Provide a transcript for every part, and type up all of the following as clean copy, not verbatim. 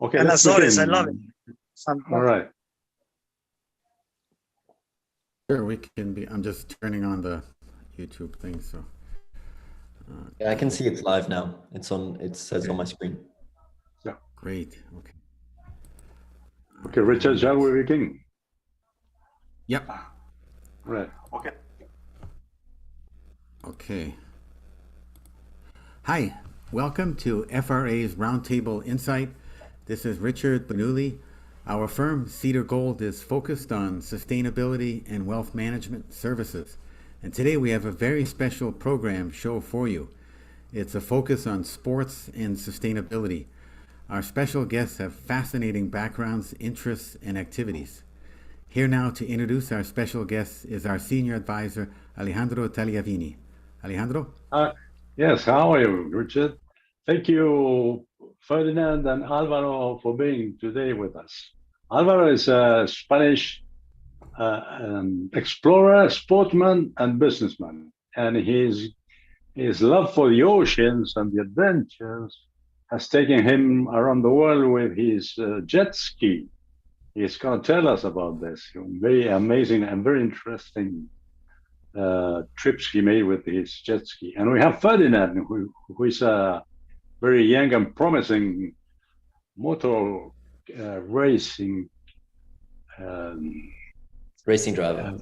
Okay, And let's as always, I begin. love it. All right. Sure, we can be. I'm just turning on the YouTube thing, so. Yeah, I can see it's live now. It's on. It says on my screen. Yeah. Great. Okay. Okay, Richard, shall we begin? Yep. Right. Okay. Okay. Hi, welcome to FRA's Roundtable Insight. This is Richard Benuli. Our firm, Cedar Gold, is focused on sustainability and wealth management services. And today we have a very special program show for you. It's a focus on sports and sustainability. Our special guests have fascinating backgrounds, interests, and activities. Here now to introduce our special guest is our senior advisor, Alejandro Tagliavini. Alejandro? Yes, how are you, Richard? Thank you, Ferdinand and Alvaro, for being today with us. Alvaro is a Spanish explorer, sportsman, and businessman. And his love for the oceans and the adventures has taken him around the world with his jet ski. He's going to tell us about this. Very amazing and very interesting trips he made with his jet ski. And we have Ferdinand, who is a very young and promising motor racing driver.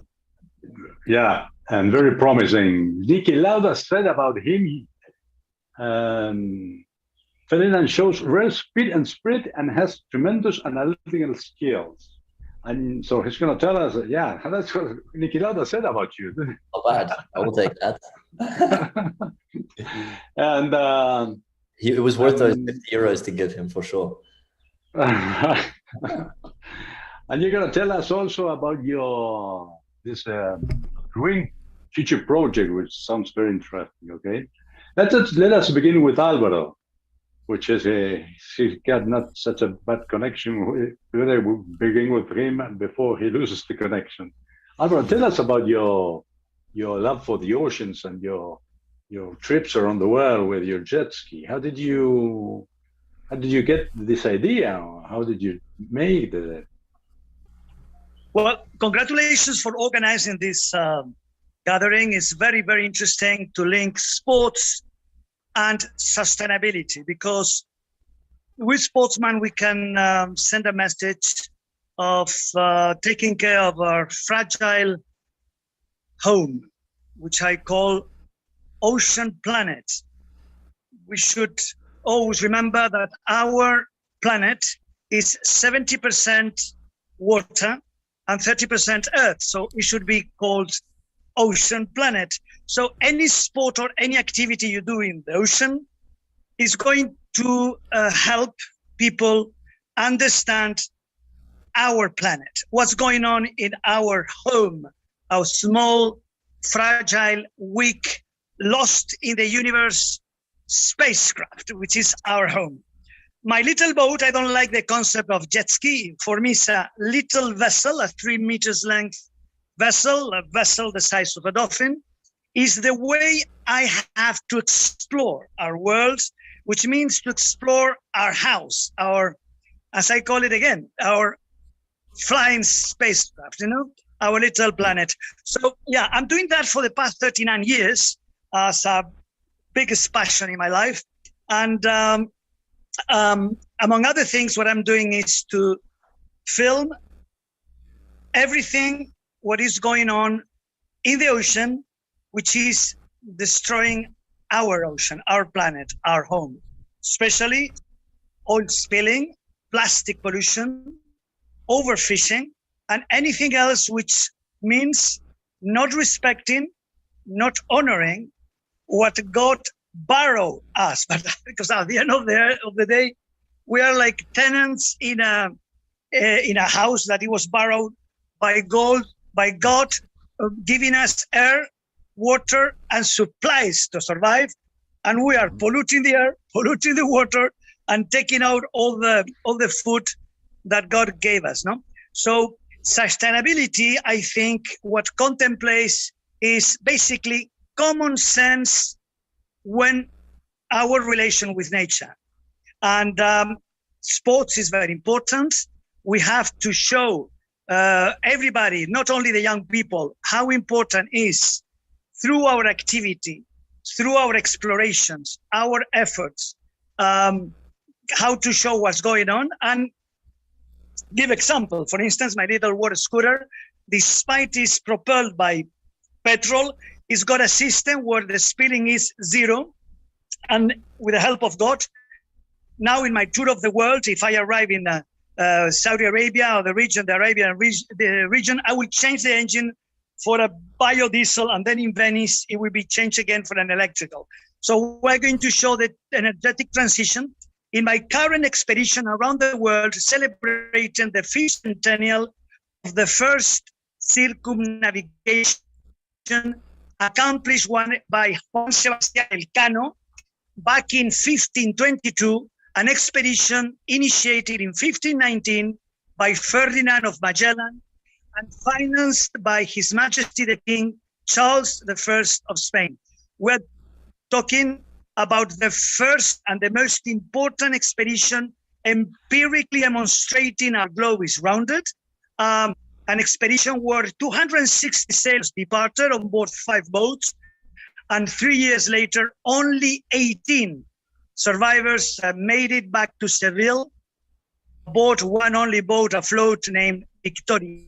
Yeah, and very promising. Niki Lauda said about him, Ferdinand shows rare speed and spirit and has tremendous analytical skills. And so he's going to tell us, yeah, that's what Niki Lauda said about you. Not bad. I will take that. And it was worth those €50 to give him for sure. And you're going to tell us also about this green future project, which sounds very interesting. Okay, let us begin with Alvaro, which is he's got not such a bad connection. We'll begin with him before he loses the connection. Alvaro, tell us about your love for the oceans and your trips around the world with your jet ski. How did you get this idea? How did you make it? Well, congratulations for organizing this gathering. It's very, very interesting to link sports and sustainability, because with sportsmen we can send a message of taking care of our fragile home, which I call ocean planet. We should always remember that our planet is 70% water and 30% earth, so it should be called ocean planet. So any sport or any activity you do in the ocean is going to help people understand our planet, what's going on in our home, our small, fragile, weak, lost in the universe spacecraft, which is our home. My little boat, I don't like the concept of jet ski. For me, it's a little vessel, a 3 meters length vessel, a vessel the size of a dolphin, is the way I have to explore our world, which means to explore our house, our, as I call it again, our flying spacecraft, our little planet. So yeah, I'm doing that for the past 39 years as a biggest passion in my life. And among other things, what I'm doing is to film everything what is going on in the ocean, which is destroying our ocean, our planet, our home, especially oil spilling, plastic pollution, overfishing, and anything else which means not respecting, not honoring what God borrowed us. But because at the end of the day, we are like tenants in a house that it was borrowed by God, giving us air, water, and supplies to survive, and we are polluting the air, polluting the water, and taking out all the food that God gave us. No, so sustainability, I think, what contemplates is basically common sense when our relation with nature, and sports is very important. We have to show everybody, not only the young people, how important is through our activity, through our explorations, our efforts, how to show what's going on and give example. For instance, my little water scooter, despite it's propelled by petrol, it's got a system where the spilling is 0. And with the help of God, now in my tour of the world, if I arrive in Saudi Arabia or the Arabian region, I will change the engine for a biodiesel, and then in Venice, it will be changed again for an electrical. So we're going to show the energetic transition in my current expedition around the world, celebrating the 5th centennial of the first circumnavigation accomplished by Juan Sebastian Elcano back in 1522, an expedition initiated in 1519 by Ferdinand of Magellan and financed by His Majesty the King Charles I of Spain. We're talking about the first and the most important expedition empirically demonstrating our globe is rounded. An expedition where 260 sailors departed on board 5 boats, and 3 years later, only 18 survivors made it back to Seville aboard one only boat afloat named Victoria.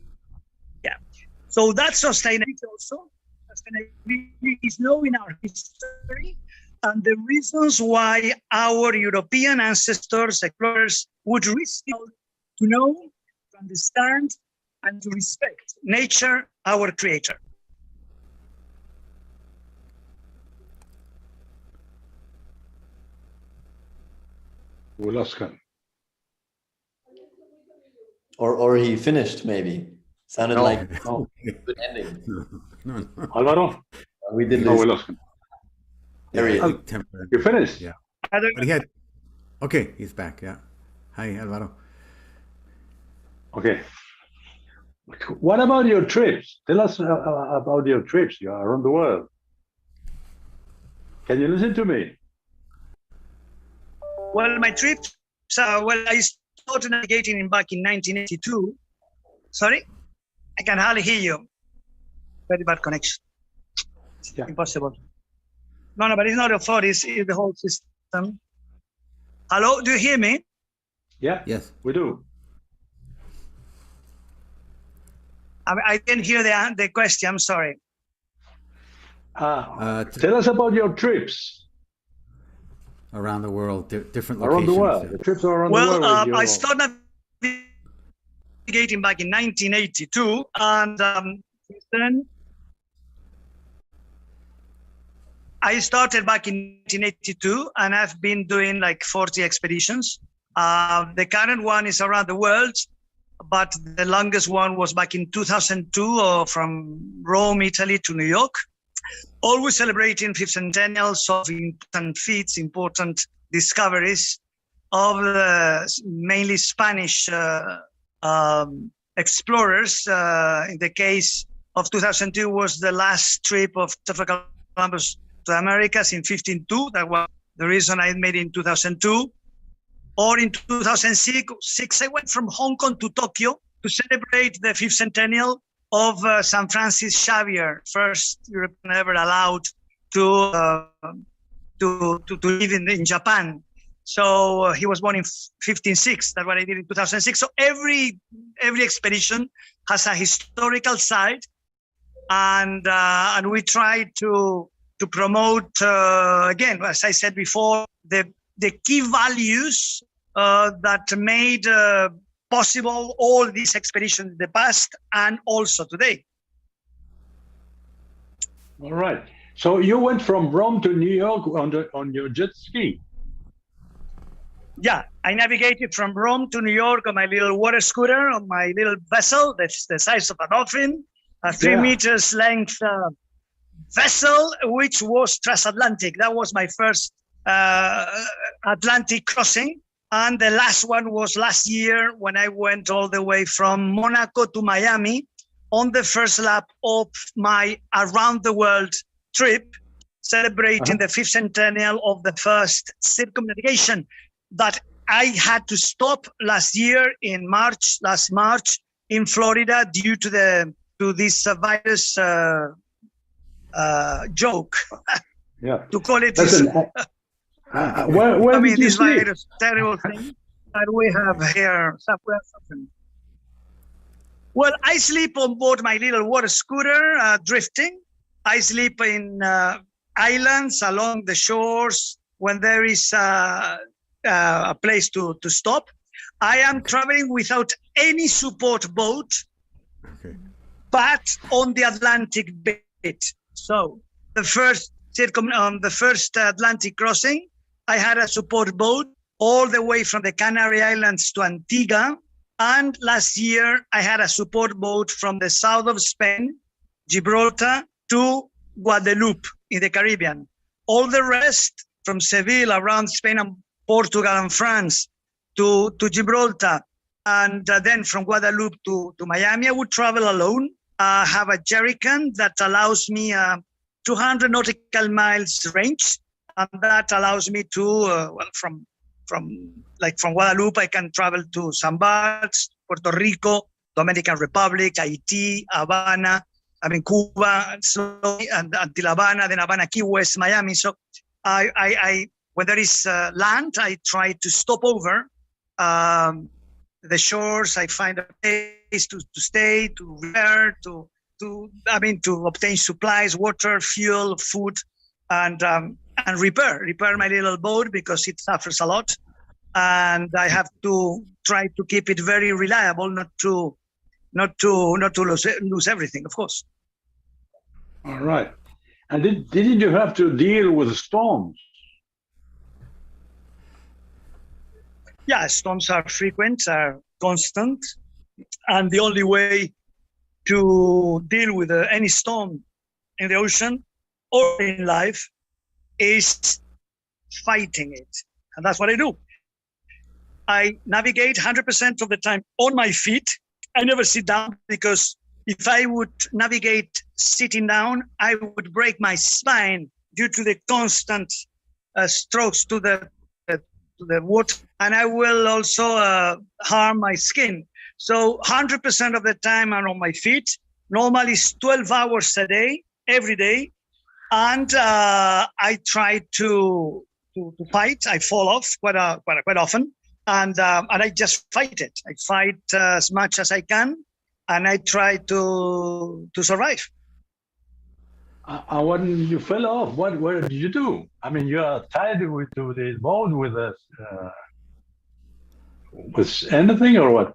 So that's sustainability also. Sustainability is known in our history and the reasons why our European ancestors, explorers, would risk to know, to understand, and to respect nature, our creator. We lost him. Or he finished, maybe. Sounded like no. Good ending. No. Alvaro? We did No, lose. we lost him. There he is. You finished? Yeah. But he had. Okay, he's back. Yeah. Hi, Alvaro. Okay. What about your trips? Tell us about your trips. You are around the world. Can you listen to me? Well, my trips, I started navigating back in 1982. Sorry? I can hardly hear you. Very bad connection. Yeah. Impossible. No, but it's not your fault. It's the whole system. Hello, do you hear me? Yeah. Yes. We do. I didn't hear the question. I'm sorry. Tell us about your trips Around the world, different around locations. the world. The trips are around the world. Well, I started navigating back in 1982, and since then I started back in 1982, and I've been doing like 40 expeditions. The current one is around the world, but the longest one was back in 2002, from Rome, Italy to New York. Always celebrating 5th centennials of important feats, important discoveries of the mainly Spanish explorers. In the case of 2002 was the last trip of Christopher Columbus to the Americas in 1502. That was the reason I made it in 2002. Or in 2006, I went from Hong Kong to Tokyo to celebrate the 5th centennial of San Francis Xavier, first European ever allowed to live in Japan. So he was born in 1506. That's what I did in 2006. So every expedition has a historical side, and we try to promote again, as I said before, the key values that made possible all these expeditions in the past and also today. All right. So you went from Rome to New York on your jet ski. Yeah, I navigated from Rome to New York on my little water scooter, on my little vessel that's the size of a dolphin, a 3 meters length vessel, which was transatlantic. That was my first Atlantic crossing. And the last one was last year when I went all the way from Monaco to Miami on the first lap of my around the world trip, celebrating the 5th centennial of the first circumnavigation. That I had to stop last year in last March in Florida due to this virus joke. Yeah. To call it Listen, where I mean, did you this sleep? virus, terrible thing that we have here somewhere. Well, I sleep on board my little water scooter, drifting. I sleep in islands along the shores when there is a place to stop. I am traveling without any support boat, but on the Atlantic bit. So the first Atlantic crossing, I had a support boat all the way from the Canary Islands to Antigua. And last year, I had a support boat from the south of Spain, Gibraltar, to Guadeloupe in the Caribbean. All the rest from Seville, around Spain and Portugal and France, to Gibraltar, and then from Guadeloupe to Miami, I would travel alone. I have a jerrycan that allows me 200 nautical miles range, and that allows me to, from Guadeloupe, I can travel to San Barts, Puerto Rico, Dominican Republic, Haiti, Havana, Cuba, and until Havana, then Havana, Key West, Miami. So I when there is land, I try to stop over the shores. I find a place to stay, to repair, to obtain supplies, water, fuel, food, and repair my little boat because it suffers a lot, and I have to try to keep it very reliable, not to lose everything, of course. All right. And didn't you have to deal with storms? Yeah, storms are frequent, are constant, and the only way to deal with any storm in the ocean or in life is fighting it. And that's what I do. I navigate 100% of the time on my feet. I never sit down, because if I would navigate sitting down, I would break my spine due to the constant strokes to the water, and I will also harm my skin. So 100% of the time I'm on my feet. Normally it's 12 hours a day, every day. And I try to fight. I fall off quite often. And I just fight it. I fight as much as I can, and I try to survive. When you fell off, what did you do? I mean, you are tied to the boat with anything or what?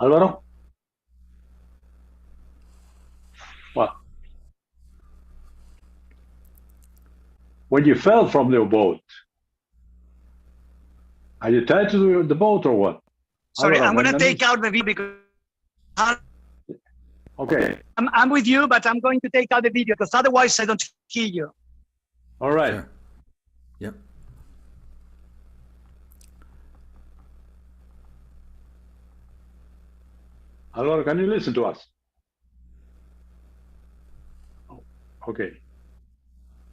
Alvaro? What? When you fell from the boat, are you tied to the boat or what? Sorry, I'm going to take out the video because... Okay. I'm with you, but I'm going to take out the video because otherwise I don't hear you. All right. Sure. Yep. Alvaro, can you listen to us? Okay.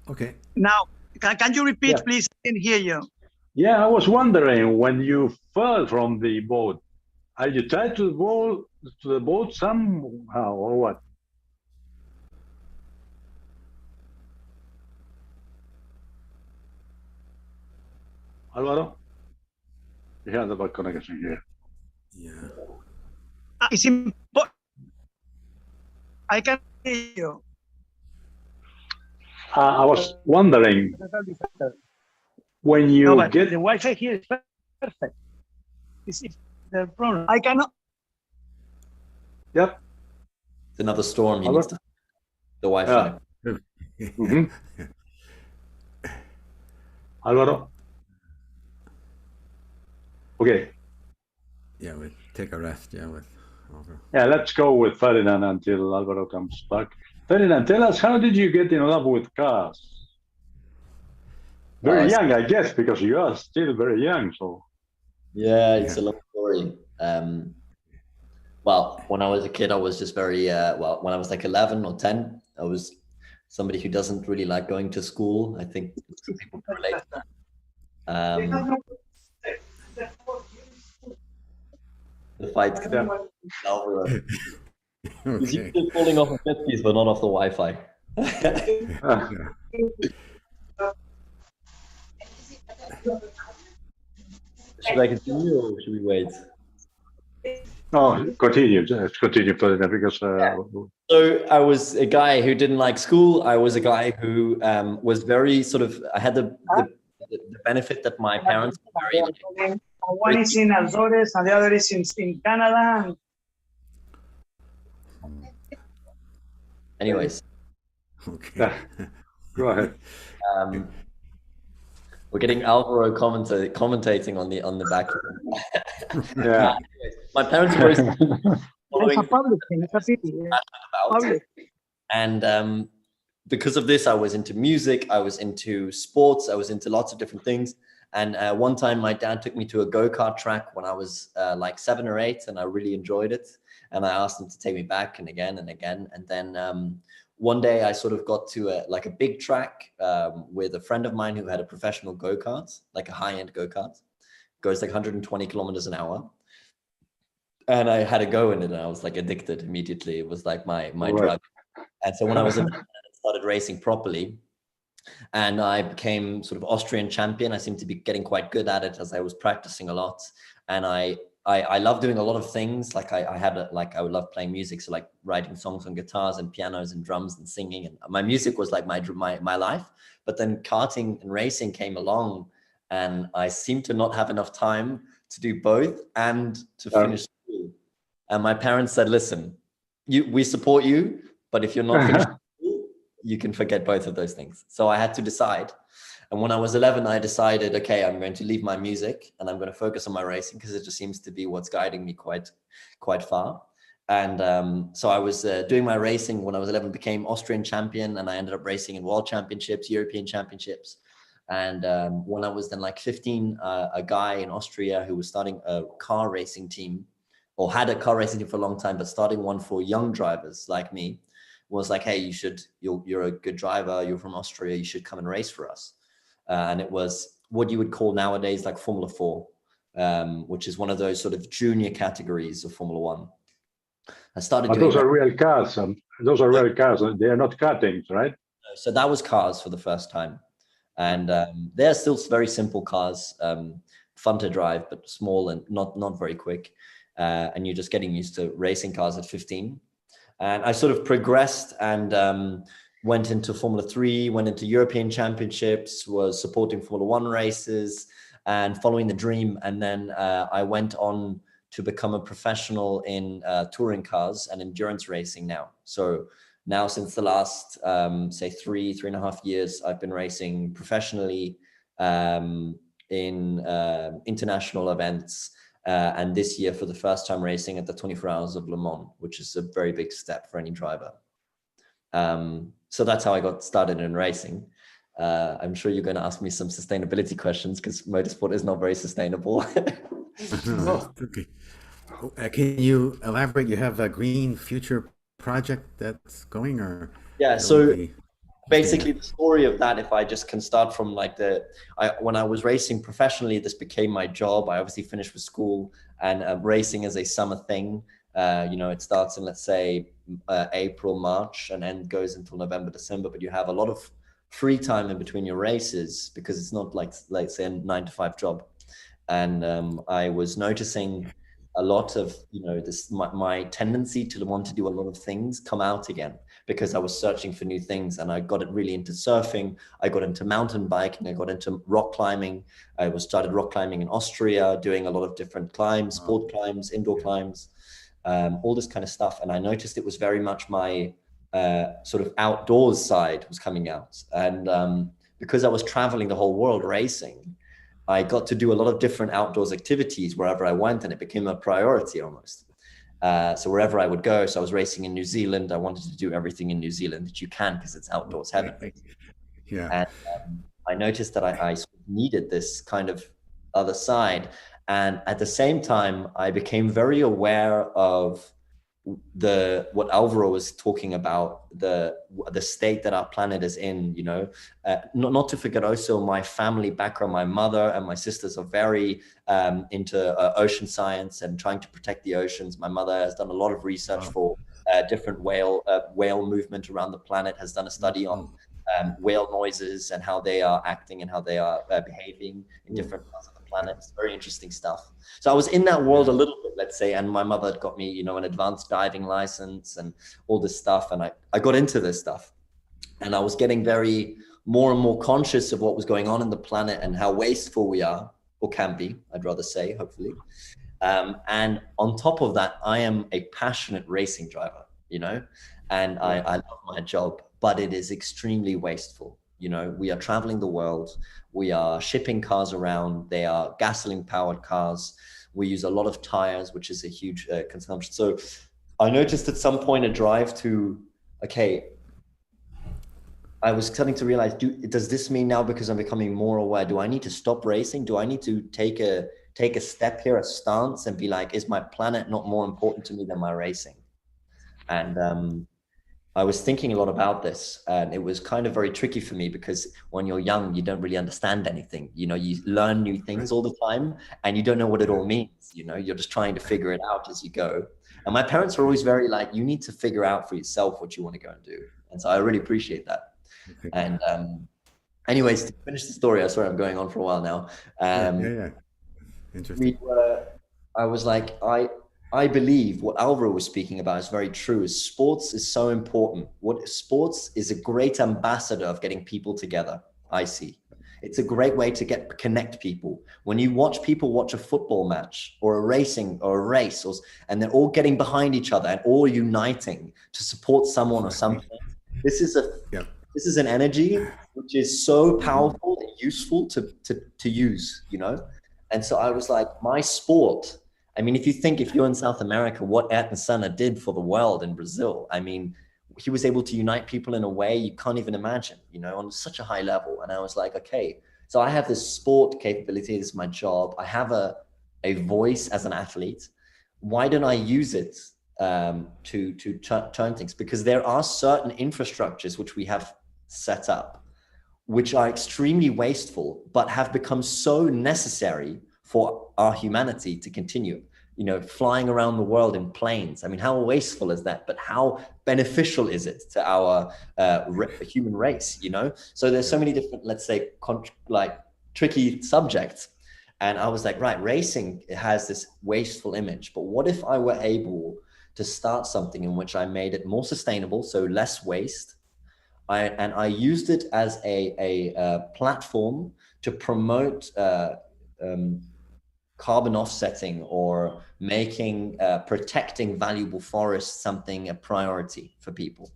Okay. Now, can you repeat, Yeah. please? I didn't hear you. Yeah, I was wondering, when you fell from the boat, are you tied to the boat somehow or what? Alvaro? We have the bad connection here. Yeah. It's important. I can hear you. I was wondering, when you No, but get... the Wi-Fi here is perfect. It's the problem. I cannot. Yep. It's another storm. He Alvaro? needs to the Wi-Fi. Yeah. Mhm. Alvaro? Okay. Yeah, we take a rest. Yeah, with over. Yeah, let's go with Ferdinand until Alvaro comes back. Ferdinand, tell us, how did you get in love with cars? Very young, I guess, because you are still very young. So Yeah, it's a long story. Well, when I was a kid, I was just very when I was like 11 or 10, I was somebody who doesn't really like going to school. I think some people can relate to that. The fights can be Alvaro. He's Okay. usually falling off of 50s, but not off the Wi-Fi. Should I continue or should we wait? No, continue. Let's continue further because. So I was a guy who didn't like school. I was a guy who was very sort of. I had the benefit that my parents were very. One is in Azores and the other is in Canada. Anyways. Okay. Go ahead. We're getting Alvaro commentating on the back. Yeah. My parents were It's a public thing. It's a pity. about, and because of this, I was into music. I was into sports. I was into lots of different things. And one time, my dad took me to a go-kart track when I was like 7 or 8, and I really enjoyed it. And I asked him to take me back and again and again. And then one day I sort of got to a big track with a friend of mine who had a professional go-kart, like a high-end go-kart, goes like 120 kilometers an hour. And I had a go in it and I was like addicted immediately. It was like my drug. And so when I was in, I started racing properly and I became sort of Austrian champion. I seemed to be getting quite good at it as I was practicing a lot. And I love doing a lot of things. Like I would love playing music. So like writing songs on guitars and pianos and drums and singing. And my music was like my life. But then karting and racing came along and I seemed to not have enough time to do both and to finish school. And my parents said, listen, we support you, but if you're not finished school, you can forget both of those things. So I had to decide. And when I was 11, I decided, okay, I'm going to leave my music and I'm going to focus on my racing because it just seems to be what's guiding me quite far. And so I was doing my racing when I was 11, became Austrian champion, and I ended up racing in world championships, European championships. And when I was then like 15, a guy in Austria who was starting a car racing team, or had a car racing team for a long time, but starting one for young drivers like me, was like, hey, you're a good driver, you're from Austria, you should come and race for us. And it was what you would call nowadays like Formula 4, which is one of those sort of junior categories of Formula 1. I started But doing those are real cars. Those are real cars. They are not kartings, right? So that was cars for the first time. And they're still very simple cars, fun to drive, but small and not very quick. And you're just getting used to racing cars at 15. And I sort of progressed and went into Formula 3, went into European championships, was supporting Formula 1 races and following the dream. And then I went on to become a professional in touring cars and endurance racing now. So now since the last, say 3.5 years, I've been racing professionally in international events. And this year, for the first time, racing at the 24 Hours of Le Mans, which is a very big step for any driver. So that's how I got started in racing. I'm sure you're going to ask me some sustainability questions because motorsport is not very sustainable. Okay. Can you elaborate? You have a green future project that's going, or yeah? So basically, the story of that, if I just can start from like when I was racing professionally, this became my job. I obviously finished with school, and racing is a summer thing. It starts in, let's say, April, March, and then goes until November, December. But you have a lot of free time in between your races because it's not like say a 9-to-5 job. And I was noticing a lot of my tendency to want to do a lot of things come out again because I was searching for new things, and I got it really into surfing. I got into mountain biking. I got into rock climbing. I started rock climbing in Austria, doing a lot of different climbs, sport climbs, indoor climbs, all this kind of stuff. And I noticed it was very much my sort of outdoors side was coming out. And because I was traveling the whole world racing, I got to do a lot of different outdoors activities wherever I went, and it became a priority almost. So wherever I would go, so I was racing in New Zealand. I wanted to do everything in New Zealand that you can because it's outdoors heavy. Yeah. And I noticed that I needed this kind of other side. And at the same time, I became very aware of what Alvaro was talking about, the state that our planet is in, you know, not to forget also my family background. My mother and my sisters are very into ocean science and trying to protect the oceans. My mother has done a lot of research for different whale movement around the planet, has done a study on whale noises and how they are acting and how they are behaving in different parts of the planet. It's very interesting stuff. So I was in that world a little bit, let's say, and my mother had got me, you know, an advanced diving license and all this stuff. And I got into this stuff, and I was getting more and more conscious of what was going on in the planet and how wasteful we are, or can be, I'd rather say, hopefully. And on top of that, I am a passionate racing driver, you know, and I love my job, but it is extremely wasteful. You know, we are traveling the world. We are shipping cars around. They are gasoline powered cars. We use a lot of tires, which is a huge consumption. So I noticed at some point a drive to, okay, I was starting to realize, does this mean now, because I'm becoming more aware, do I need to stop racing? Do I need to take a step here, a stance, and be like, is my planet not more important to me than my racing? And I was thinking a lot about this, and it was kind of very tricky for me, because when you're young, you don't really understand anything. You know, you learn new things all the time and you don't know what it all means. You know, you're just trying to figure it out as you go. And my parents were always very like, you need to figure out for yourself what you want to go and do. And so I really appreciate that. And anyways, to finish the story, I'm sorry I'm going on for a while now. Interesting. I was like, I believe what Alvaro was speaking about is very true. Is sports is so important. Sports is a great ambassador of getting people together. I see. It's a great way to connect people. When you watch people watch a football match or a racing or a race, and they're all getting behind each other and all uniting to support someone or something. This is an energy which is so powerful and useful to use, you know? And so I was like, my sport, I mean, if you're in South America, what Ayrton Senna did for the world in Brazil, I mean, he was able to unite people in a way you can't even imagine, you know, on such a high level. And I was like, okay, so I have this sport capability. This is my job. I have a voice as an athlete. Why don't I use it to turn things? Because there are certain infrastructures which we have set up, which are extremely wasteful, but have become so necessary for our humanity to continue. You know, flying around the world in planes. I mean, how wasteful is that? But how beneficial is it to our human race, you know? So there's so many different, let's say, like tricky subjects. And I was like, right, racing has this wasteful image, but what if I were able to start something in which I made it more sustainable, so less waste, and I used it as a platform to promote carbon offsetting or making protecting valuable forests something a priority for people.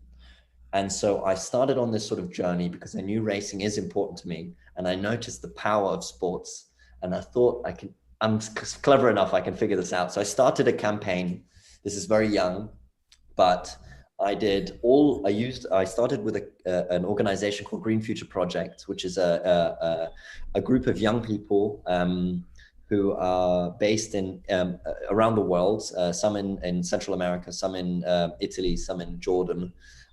And so I started on this sort of journey because I knew racing is important to me, and I noticed the power of sports, and I thought I'm clever enough, I can figure this out. So I started a campaign. This is very young, but I started with an organization called Green Future Project, which is a group of young people who are based in around the world, some in Central America, some in Italy, some in Jordan.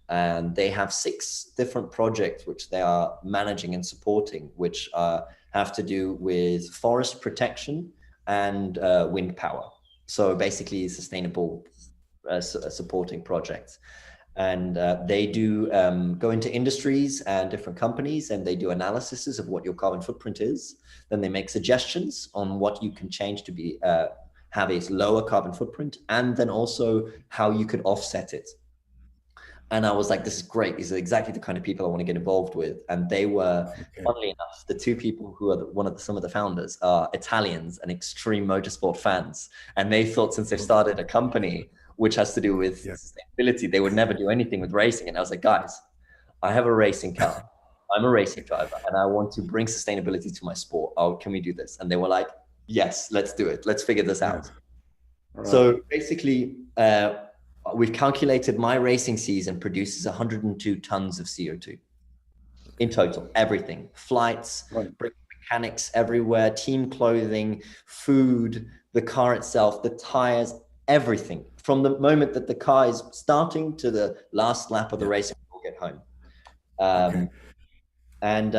And they have 6 different projects which they are managing and supporting, which have to do with forest protection and wind power. So basically sustainable supporting projects. And they do go into industries and different companies, and they do analyses of what your carbon footprint is. Then they make suggestions on what you can change to be have a lower carbon footprint, and then also how you could offset it. And I was like, this is great. These are exactly the kind of people I want to get involved with. And they were, funnily enough, the 2 people who are some of the founders are Italians and extreme motorsport fans. And they thought, since they've started a company which has to do with sustainability, they would never do anything with racing. And I was like, guys, I have a racing car. I'm a racing driver, and I want to bring sustainability to my sport. Oh, can we do this? And they were like, yes, let's do it. Let's figure this out. Right. So basically, we've calculated my racing season produces 102 tons of CO2 in total, everything, flights, mechanics everywhere, team clothing, food, the car itself, the tires, everything from the moment that the car is starting to the last lap of the race and we'll get home. Okay. And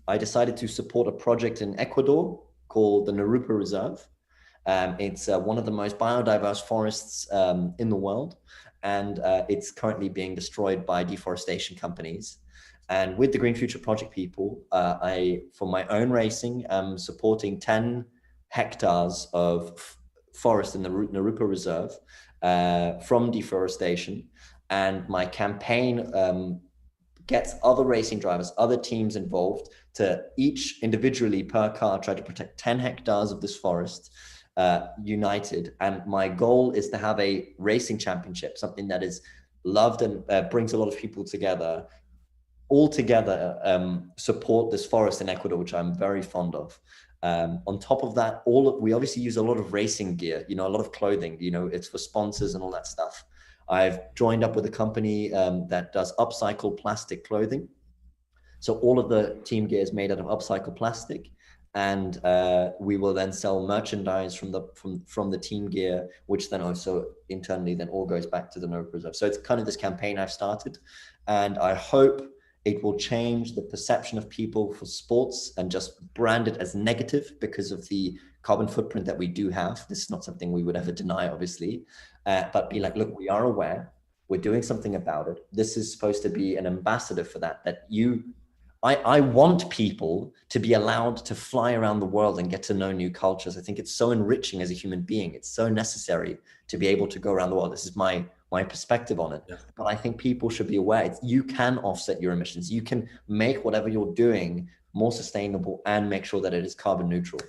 I decided to support a project in Ecuador called the Narupa Reserve. It's one of the most biodiverse forests in the world, and it's currently being destroyed by deforestation companies. And with the Green Future Project people, for my own racing, I'm supporting 10 hectares of forest in the Narupa Reserve from deforestation. And my campaign gets other racing drivers, other teams involved to each individually per car try to protect 10 hectares of this forest united. And my goal is to have a racing championship, something that is loved and brings a lot of people together, all together, support this forest in Ecuador, which I'm very fond of. On top of that, we obviously use a lot of racing gear, a lot of clothing, it's for sponsors and all that stuff. I've joined up with a company that does upcycled plastic clothing. So all of the team gear is made out of upcycled plastic, and we will then sell merchandise from the team gear, which then also internally then all goes back to the Narupa Reserve. So it's kind of this campaign I've started, and I hope it will change the perception of people for sports and just brand it as negative because of the carbon footprint that we do have. This is not something we would ever deny, obviously, but be like, look, we are aware, we're doing something about it. This is supposed to be an ambassador for that I want people to be allowed to fly around the world and get to know new cultures. I think it's so enriching as a human being. It's so necessary to be able to go around the world. This is my perspective on it. Yeah. But I think people should be aware you can offset your emissions. You can make whatever you're doing more sustainable and make sure that it is carbon neutral.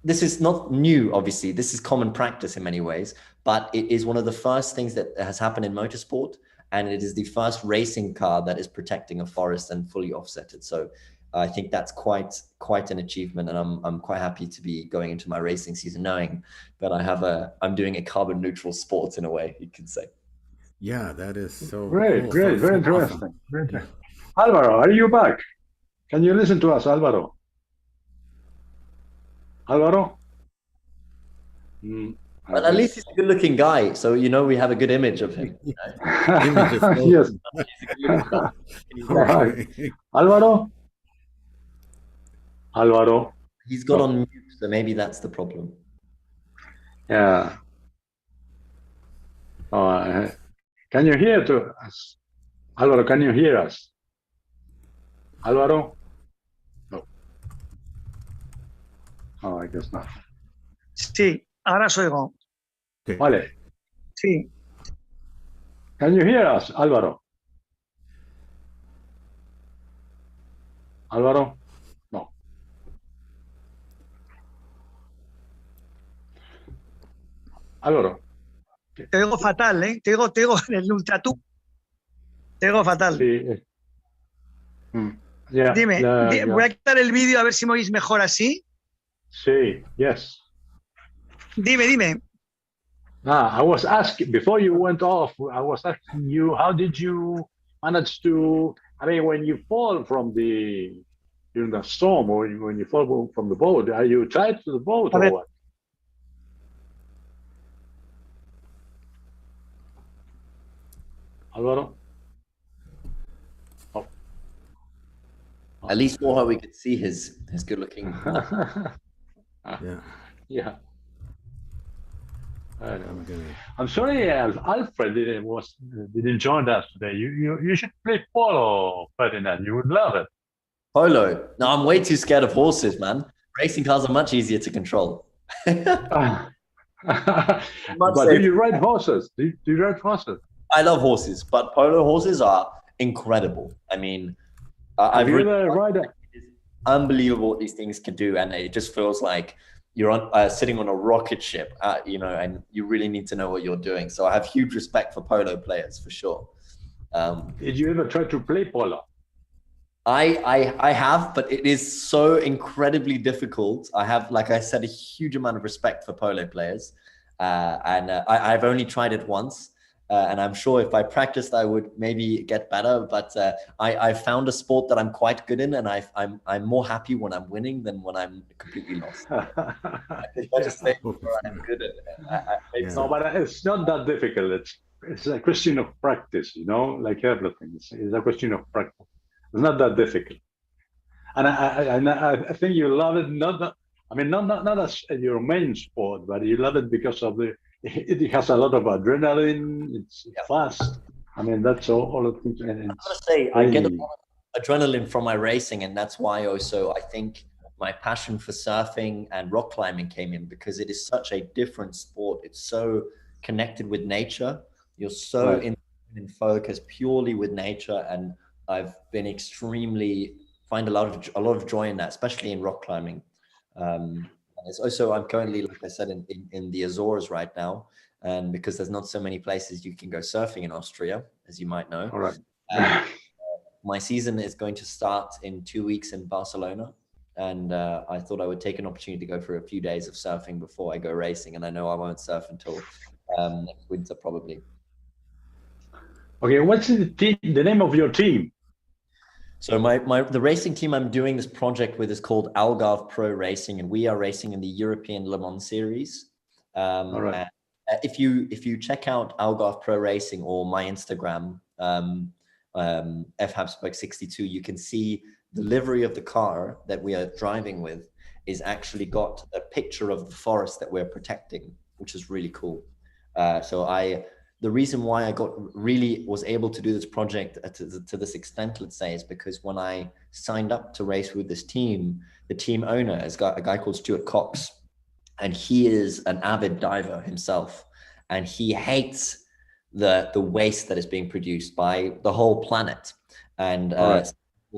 This is not new, obviously. This is common practice in many ways, but it is one of the first things that has happened in motorsport. And it is the first racing car that is protecting a forest and fully offsetted. So I think that's quite an achievement. And I'm quite happy to be going into my racing season knowing that I'm doing a carbon neutral sport in a way, you could say. Yeah, that is so great, cool. Great, so very interesting. Awesome. Yeah. Alvaro, are you back? Can you listen to us, Alvaro? Alvaro? Well, at least he's a good-looking guy, so we have a good image of him. Yes. Alvaro? He's got on mute, so maybe that's the problem. Yeah. Can you hear us? Alvaro, can you hear us? Alvaro? No. Oh, I guess not. Sí, ahora os oigo. Okay. Vale. Sí. Can you hear us, Álvaro? Álvaro? No. Álvaro. Te oigo fatal, ¿eh? Te oigo en el ultratú. Te oigo fatal. Sí. Yeah, Dime, voy a quitar el vídeo a ver si me oís mejor así. Sí, yes. Dime. I was asking, before you went off, I was asking you, how did you manage to, when you fall from during the storm, or when you fall from the boat, are you tied to the boat or what? Alvaro? Oh. At least more how we could see his good-looking. Yeah. I'm sorry, Alfred didn't join us today. You should play polo, Ferdinand. You would love it. Polo? No, I'm way too scared of horses, man. Racing cars are much easier to control. But do you ride horses? Do you ride horses? I love horses, but polo horses are incredible. I've ever ride it. It's unbelievable what these things can do, and it just feels like you're sitting on a rocket ship, and you really need to know what you're doing. So I have huge respect for polo players, for sure. Did you ever try to play polo? I have, but it is so incredibly difficult. I have, like I said, a huge amount of respect for polo players. And I've only tried it once. And I'm sure if I practiced, I would maybe get better. But I found a sport that I'm quite good in, and I'm more happy when I'm winning than when I'm completely lost. It's better stay where I'm good at. No, but it's not that difficult. It's a question of practice, like everything. It's a question of practice. It's not that difficult. And I think you love it, not as your main sport, but you love it because of it has a lot of adrenaline. It's fast. I mean, that's all of things. And I gotta say, I get a lot of adrenaline from my racing, and that's why also I think my passion for surfing and rock climbing came in, because it is such a different sport. It's so connected with nature. You're so in focus purely with nature, and I've been find a lot of joy in that, especially in rock climbing. It's also, I'm currently, like I said, in the Azores right now, and because there's not so many places you can go surfing in Austria, as you might know. All right. My season is going to start in 2 weeks in Barcelona, and I thought I would take an opportunity to go for a few days of surfing before I go racing, and I know I won't surf until next winter probably. Okay, what's the name of your team? So the racing team I'm doing this project with is called Algarve Pro Racing, and we are racing in the European Le Mans Series. All right. If you check out Algarve Pro Racing or my Instagram, fhabsburg62, you can see the livery of the car that we are driving with is actually got a picture of the forest that we're protecting, which is really cool. The reason why I was able to do this project to this extent, let's say, is because when I signed up to race with this team, the team owner has got a guy called Stuart Cox, and he is an avid diver himself, and he hates the waste that is being produced by the whole planet and all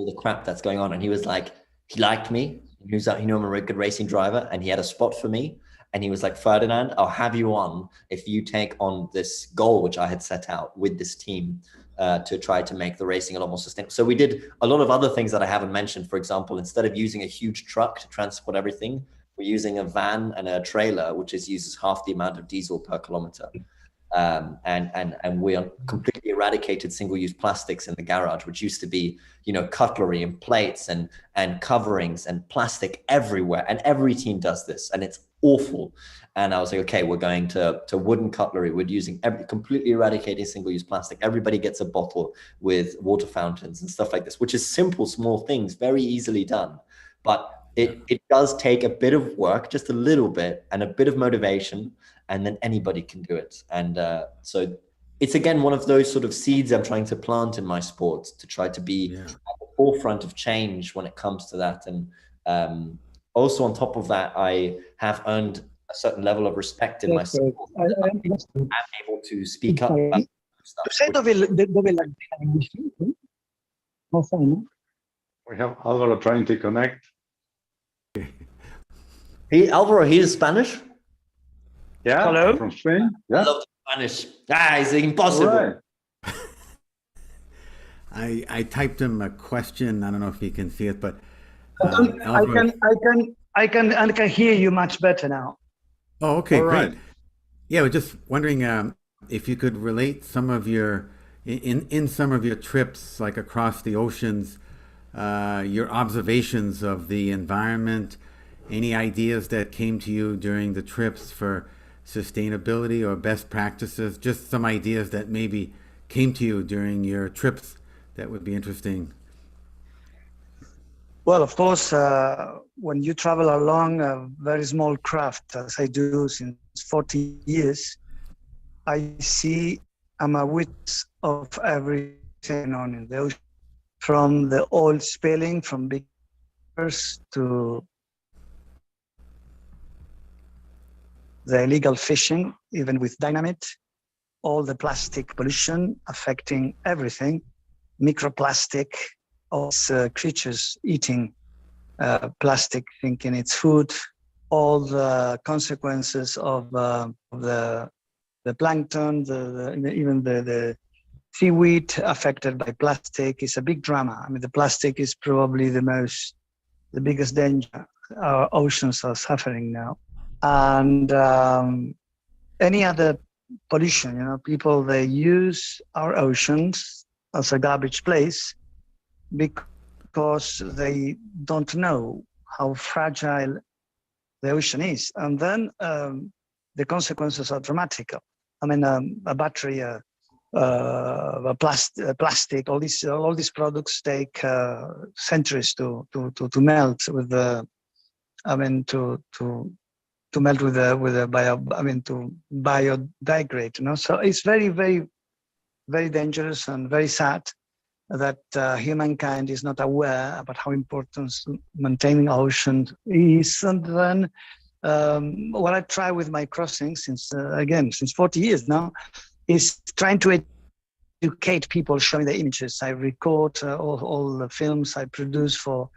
the crap that's going on. And he was like, he liked me. He knew I'm a good racing driver, and he had a spot for me. And he was like, Ferdinand, I'll have you on if you take on this goal, which I had set out with this team to try to make the racing a lot more sustainable. So we did a lot of other things that I haven't mentioned. For example, instead of using a huge truck to transport everything, we're using a van and a trailer, which uses half the amount of diesel per kilometer. And we completely eradicated single-use plastics in the garage, which used to be, cutlery and plates and coverings and plastic everywhere. And every team does this, and it's awful. And I was like, okay, we're going to wooden cutlery. We're using completely eradicating single-use plastic. Everybody gets a bottle with water fountains and stuff like this, which is simple, small things, very easily done. But it does take a bit of work, just a little bit, and a bit of motivation, and then anybody can do it. And so it's, again, one of those sort of seeds I'm trying to plant in my sport to try to be at the forefront of change when it comes to that. And also on top of that, I have earned a certain level of respect in my sport. I'm able to speak up about stuff. We have Alvaro trying to connect. Alvaro, he is Spanish? Yeah. Hello? From Spain? Yeah. I love Spanish. It's impossible. Right. I typed him a question. I don't know if you can see it, but I can hear you much better now. Oh, okay, All great. right. Yeah, we're just wondering if you could relate some of your in some of your trips, like across the oceans, your observations of the environment, any ideas that came to you during the trips for sustainability or best practices, just some ideas that maybe came to you during your trips that would be interesting. Well, of course, when you travel along a very small craft, as I do since 40 years, I'm a witness of everything on in the ocean, from the oil spilling from big rivers to the illegal fishing, even with dynamite, all the plastic pollution affecting everything, microplastic, all creatures eating plastic, thinking it's food, all the consequences of the plankton, even the seaweed affected by plastic is a big drama. I mean, the plastic is probably the biggest danger our oceans are suffering now. And any other pollution. You know, people, they use our oceans as a garbage place because they don't know how fragile the ocean is. And then the consequences are dramatic. I mean, a battery, plastic, all these products take centuries to melt with the, I mean, to melt with the to biodegrade. You know, so it's very, very, very dangerous and very sad that humankind is not aware about how important maintaining oceans is. And then what I try with my crossing since 40 years now is trying to educate people, showing the images. I record all the films I produce for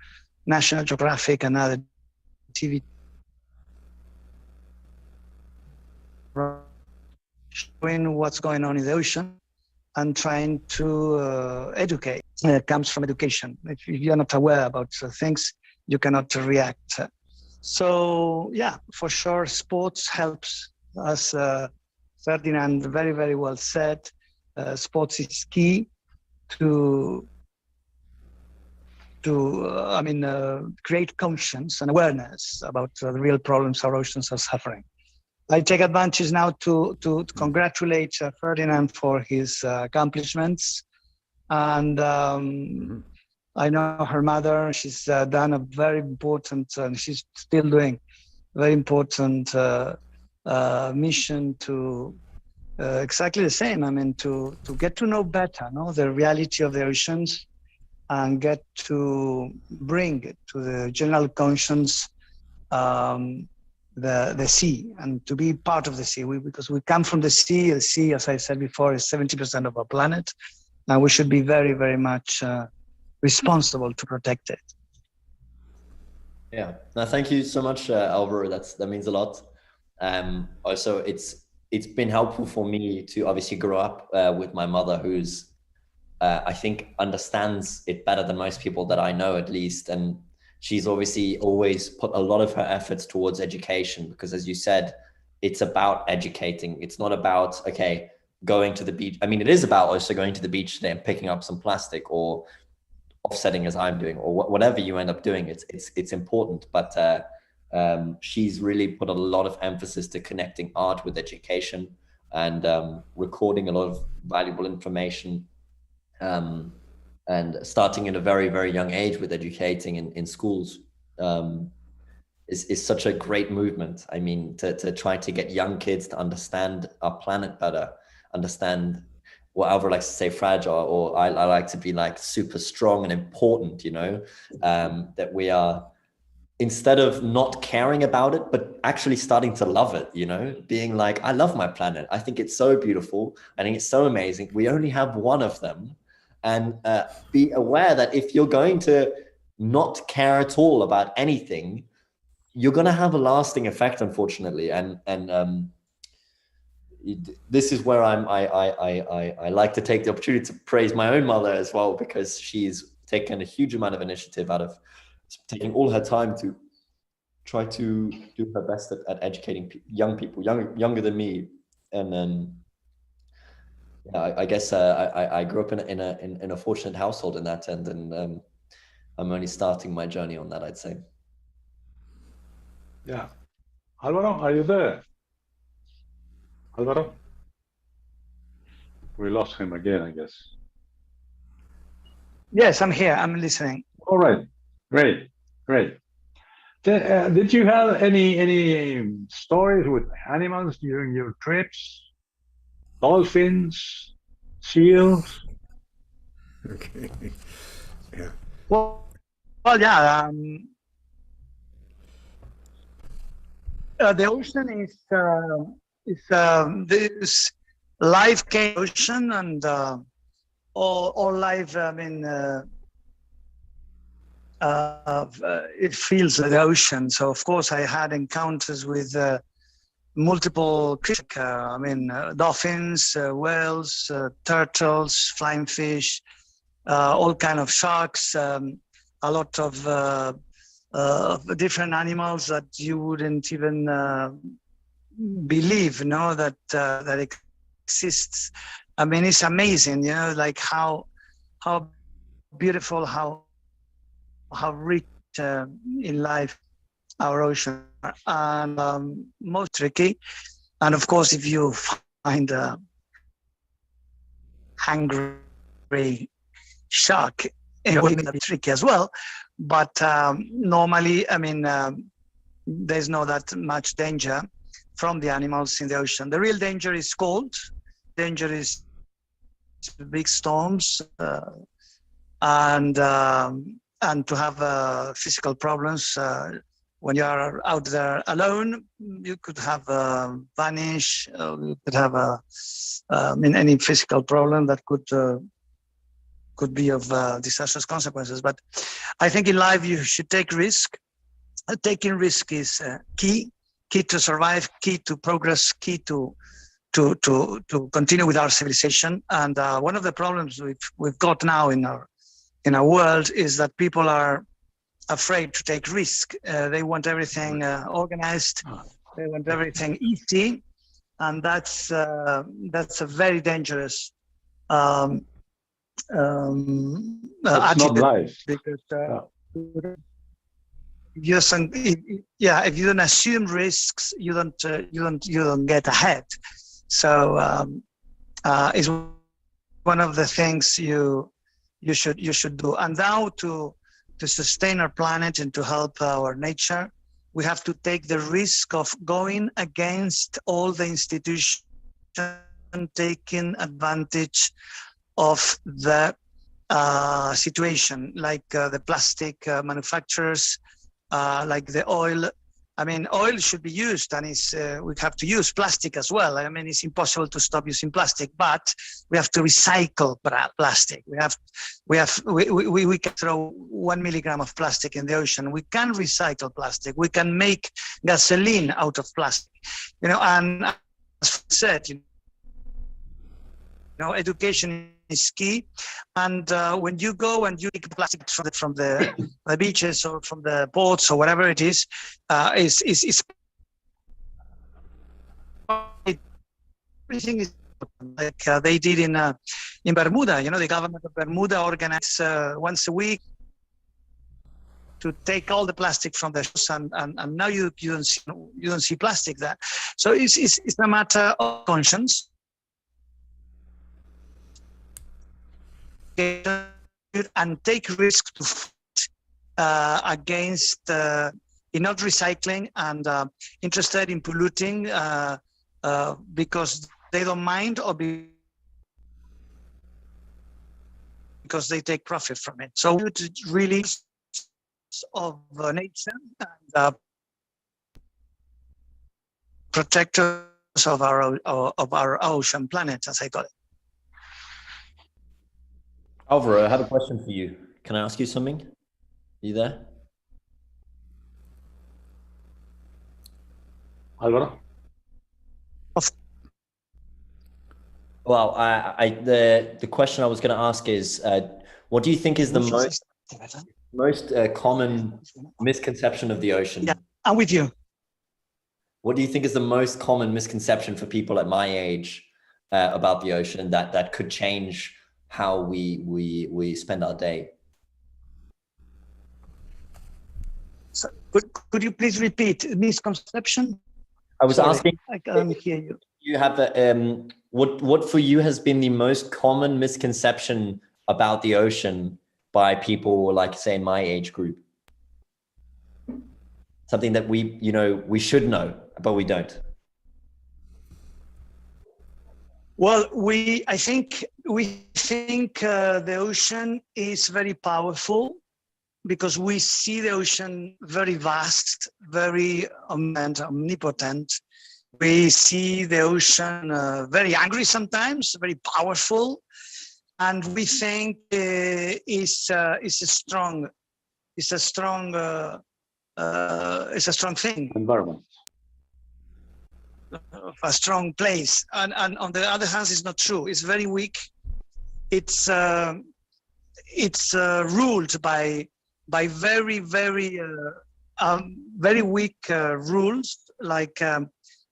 National Geographic and other TV, showing what's going on in the ocean and trying to educate. It comes from education. If you're not aware about things, you cannot react. So yeah, for sure, sports helps us. Ferdinand very, very well said. Sports is key to create conscience and awareness about the real problems our oceans are suffering. I take advantage now to congratulate Ferdinand for his accomplishments. And I know her mother, she's done a very important, and she's still doing very important mission to exactly the same. I mean, to get to know better, the reality of the oceans, and get to bring it to the general conscience, the sea, and to be part of the sea. Because we come from the sea. The sea, as I said before, is 70% of our planet, and we should be very, very much responsible to protect it. Yeah. No, thank you so much, Alvaro. That means a lot. Also, it's been helpful for me to obviously grow up with my mother, who's I think understands it better than most people that I know, at least. And she's obviously always put a lot of her efforts towards education, because as you said, it's about educating. It's not about, okay, going to the beach. I mean, it is about also going to the beach today and picking up some plastic, or offsetting as I'm doing, or whatever you end up doing. It's important. But she's really put a lot of emphasis to connecting art with education, and recording a lot of valuable information, and starting at a very, very young age with educating in schools is such a great movement. I mean, to try to get young kids to understand our planet better, understand what Alvaro likes to say, fragile, or I like to be like super strong and important, that we are, instead of not caring about it, but actually starting to love it, being like, I love my planet. I think it's so beautiful. I think it's so amazing. We only have one of them. And be aware that if you're going to not care at all about anything, you're going to have a lasting effect, unfortunately. And this is where I like to take the opportunity to praise my own mother as well, because she's taken a huge amount of initiative out of taking all her time to try to do her best at educating young people, younger than me. And then, I guess I grew up in a fortunate household in that end, and I'm only starting my journey on that, I'd say. Yeah. Alvaro, are you there? Alvaro? We lost him again, I guess. Yes, I'm here. I'm listening. All right. Great. Did you have any stories with animals during your trips? Dolphins, seals? Okay. Yeah. Well, yeah. The ocean is this life ocean, and all life. I mean, it feels like the ocean. So of course, I had encounters with multiple creatures. Dolphins, whales, turtles, flying fish, all kind of sharks, a lot of different animals that you wouldn't even believe, that exists. I mean, it's amazing, you know, like how beautiful, how rich in life our ocean are, and most tricky. And of course, if you find a hungry shark, it will be tricky as well. But normally, I mean, there's not that much danger from the animals in the ocean. The real danger is cold. Danger is big storms, and to have physical problems. When you are out there alone, you could have vanish. You could have any physical problem that could be of disastrous consequences. But I think in life you should take risk. Taking risk is key to survive, key to progress, key to continue with our civilization. And one of the problems we've got now in our world is that people are afraid to take risk. They want everything organized. They want everything easy, and that's a very dangerous That's attitude, not life. because if you don't assume risks, you don't get ahead. So it's one of the things you should do. And now to sustain our planet and to help our nature, we have to take the risk of going against all the institutions taking advantage of the situation, like the plastic manufacturers, like the oil. I mean, oil should be used, and we have to use plastic as well. I mean, it's impossible to stop using plastic, but we have to recycle plastic. We can throw 1 milligram of plastic in the ocean. We can recycle plastic. We can make gasoline out of plastic. You know, and as I said, you know, education is key. And when you go and you take plastic from the beaches or from the ports or whatever it is everything is like they did in Bermuda. You know, the government of Bermuda organized once a week to take all the plastic from the ships, and now you don't see plastic there. So it's a matter of conscience. And take risks to fight against in not recycling and interested in polluting because they don't mind, or because they take profit from it. So it's really of nature and protectors of our ocean planet, as I call it. Alvaro, I have a question for you. Can I ask you something? Are you there? Alvaro? Well, the question I was going to ask is, what do you think is the most common misconception of the ocean? Yeah, I'm with you. What do you think is the most common misconception for people at my age about the ocean that could change how we spend our day? So could you please repeat misconception? I was asking. I can't hear you. You have the what for you has been the most common misconception about the ocean by people, like, say, in my age group? Something that we should know, but we don't. Well, I think the ocean is very powerful because we see the ocean very vast, very omnipotent. We see the ocean very angry sometimes, very powerful, and we think it's a strong thing. Environment. A strong place, and on the other hand, it's not true. It's very weak. It's ruled by very weak rules, like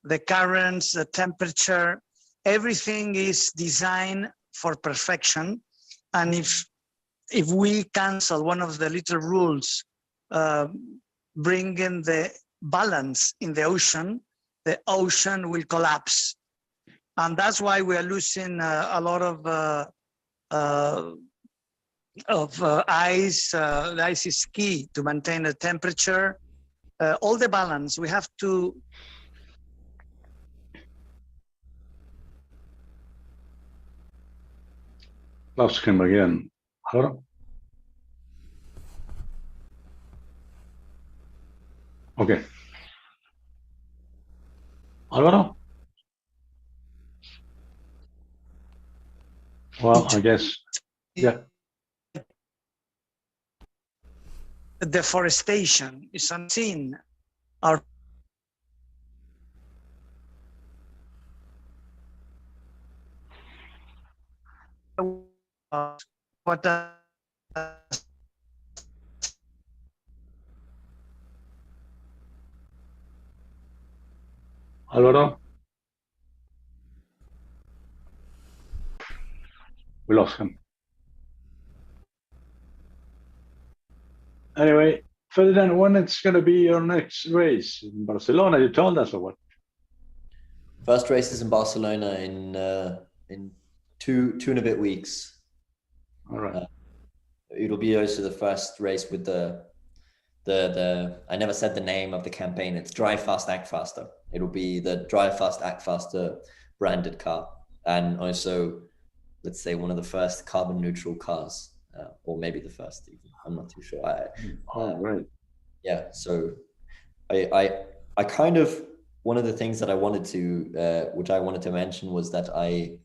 the currents, the temperature, everything is designed for perfection. And if we cancel one of the little rules, bringing the balance in the ocean will collapse. And that's why we are losing a lot of ice. The ice is key to maintain the temperature. All the balance, we have to. Lost him again. Hello? Okay. Alvaro? Well, I guess, yeah. Deforestation is unseen. Our what Alvaro? We lost him. Anyway, Ferdinand, when it's going to be your next race? In Barcelona, you told us, or what? First race is in Barcelona in two and a bit weeks. All right. It'll be also the first race with the I never said the name of the campaign. It's Drive Fast, Act Faster. It'll be the Drive Fast, Act Faster branded car, and also, let's say, one of the first carbon neutral cars, or maybe the first even. I'm not too sure. Right. Yeah. So I kind of, one of the things that I wanted to, which I wanted to mention, was that I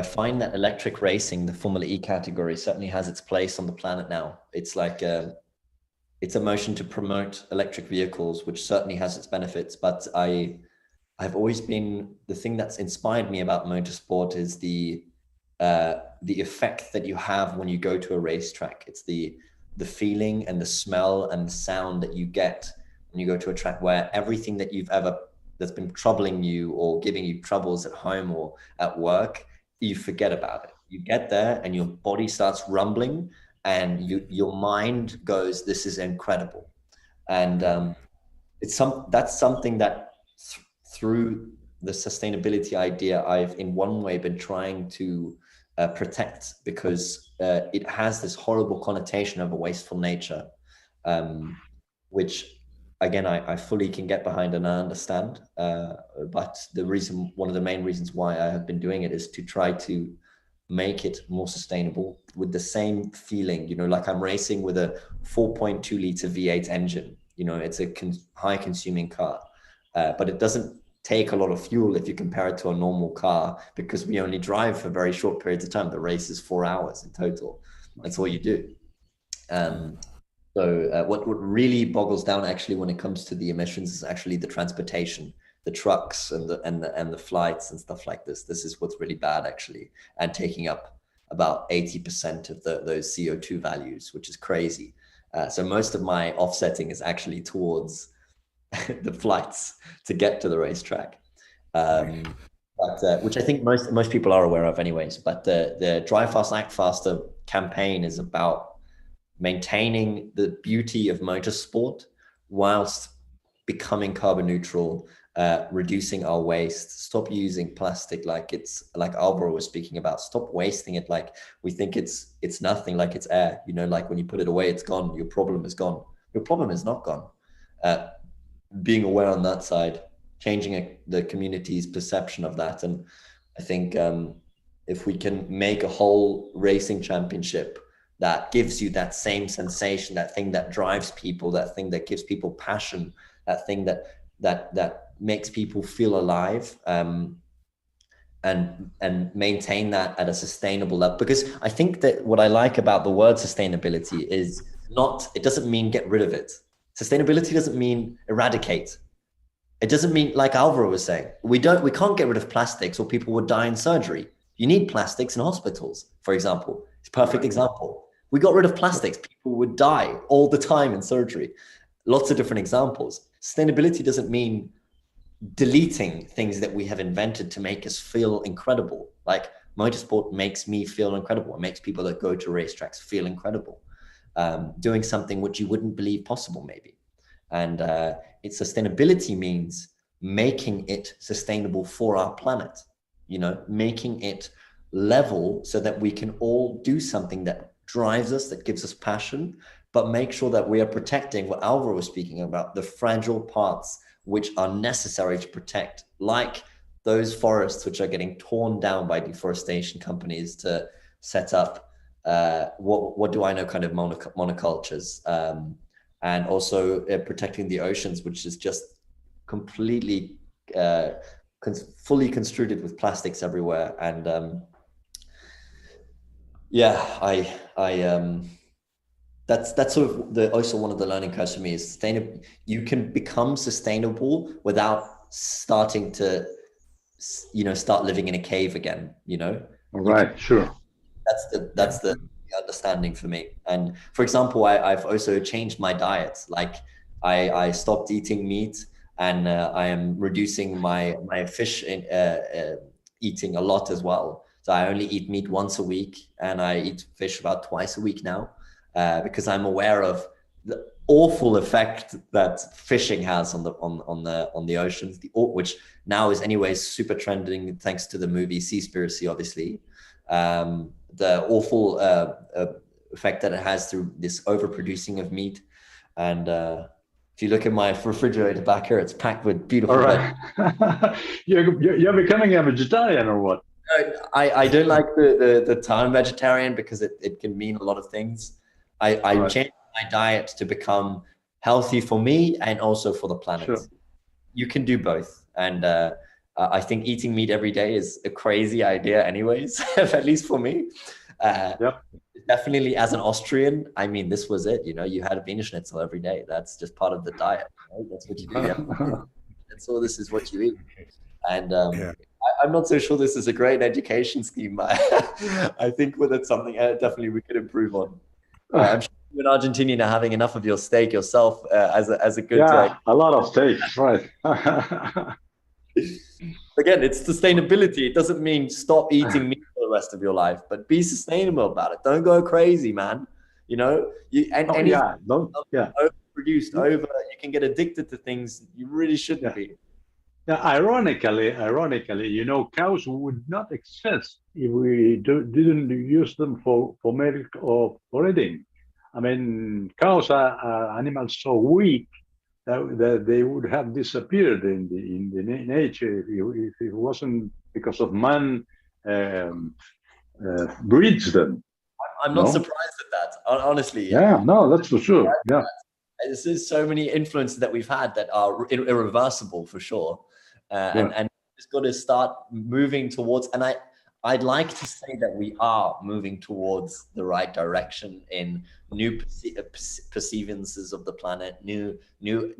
find that electric racing, the Formula E category, certainly has its place on the planet now. It's like it's a motion to promote electric vehicles, which certainly has its benefits. But I've always been, the thing that's inspired me about motorsport is the effect that you have when you go to a racetrack. It's the feeling and the smell and the sound that you get when you go to a track, where everything that you've ever, that's been troubling you or giving you troubles at home or at work, you forget about it. You get there and your body starts rumbling, and your mind goes, this is incredible. And that's something that through the sustainability idea, I've in one way been trying to protect, because it has this horrible connotation of a wasteful nature, which again, I fully can get behind and I understand. But one of the main reasons why I have been doing it is to try to make it more sustainable with the same feeling, like I'm racing with a 4.2 liter V8 engine. It's a high consuming car, but it doesn't take a lot of fuel if you compare it to a normal car, because we only drive for very short periods of time. The race is 4 hours in total. That's all you do. So what really boggles down actually when it comes to the emissions is actually the transportation, the trucks and the flights and stuff like this. This is what's really bad actually, and taking up about 80% of those CO2 values, which is crazy. So most of my offsetting is actually towards the flights to get to the racetrack, but which I think most people are aware of anyways. But the Drive Fast, Act Faster campaign is about maintaining the beauty of motorsport whilst becoming carbon neutral, reducing our waste, stop using plastic like Alvaro was speaking about. Stop wasting it like we think it's nothing, like it's air. Like when you put it away, it's gone. Your problem is gone. Your problem is not gone. Being aware on that side, changing the community's perception of that. And I think if we can make a whole racing championship that gives you that same sensation, that thing that drives people, that thing that gives people passion, that thing that makes people feel alive, and maintain that at a sustainable level. Because I think that what I like about the word sustainability is it doesn't mean get rid of it. Sustainability doesn't mean eradicate. It doesn't mean, like Alvaro was saying, we can't get rid of plastics or people would die in surgery. You need plastics in hospitals, for example. It's a perfect example. We got rid of plastics, people would die all the time in surgery. Lots of different examples. Sustainability doesn't mean deleting things that we have invented to make us feel incredible. Like motorsport makes me feel incredible. It makes people that go to racetracks feel incredible. Doing something which you wouldn't believe possible, maybe. And its sustainability means making it sustainable for our planet, you know, making it level so that we can all do something that drives us, that gives us passion, but make sure that we are protecting what Alvaro was speaking about, the fragile parts which are necessary to protect, like those forests which are getting torn down by deforestation companies to set up what do I know, kind of monocultures, and also protecting the oceans, which is just completely fully construed with plastics everywhere. And that's sort of also one of the learning curves for me is sustainable. You can become sustainable without starting to, you know, start living in a cave again, you know? Right, sure. That's the understanding for me. And for example, I've also changed my diet. Like I stopped eating meat, and I am reducing my fish eating a lot as well. So I only eat meat once a week, and I eat fish about twice a week now, because I'm aware of the awful effect that fishing has on the oceans, which now is anyways super trending thanks to the movie Seaspiracy, obviously. The awful effect that it has through this overproducing of meat. And if you look at my refrigerator back here, it's packed with beautiful. All right. You're becoming a vegetarian or what? I don't like the term vegetarian because it can mean a lot of things. I changed my diet to become healthy for me and also for the planet. Sure. You can do both. And I think eating meat every day is a crazy idea anyways, at least for me. Yep. Definitely as an Austrian, I mean, this was it, you know, you had a Wiener Schnitzel every day. That's just part of the diet. Right? That's what you do. And so this is what you eat. And I'm not so sure this is a great education scheme. I think it's something definitely we could improve on. I'm sure you in Argentina are having enough of your steak yourself as a good a lot of steak, right? Again, it's sustainability. It doesn't mean stop eating meat for the rest of your life, but be sustainable about it. Don't go crazy, man. You know, overproduced, you can get addicted to things you really shouldn't be. Yeah, ironically, you know, cows would not exist if we didn't use them for milk or for eating. I mean, cows are animals so weak that they would have disappeared in the nature if it wasn't because of man breeds them. I'm not surprised at that, honestly. Yeah, no, that's for sure. Yeah. There's so many influences that we've had that are irreversible for sure. And it's got to start moving towards, and I'd like to say that we are moving towards the right direction in new perceivances of the planet, new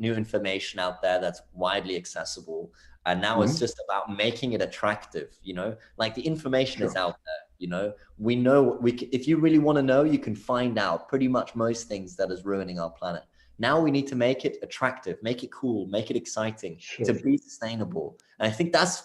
information out there that's widely accessible. And now it's just about making it attractive, you know, like the information is out there, you know, we know if you really want to know, you can find out pretty much most things that is ruining our planet. Now we need to make it attractive, make it cool, make it exciting, to be sustainable. And I think that's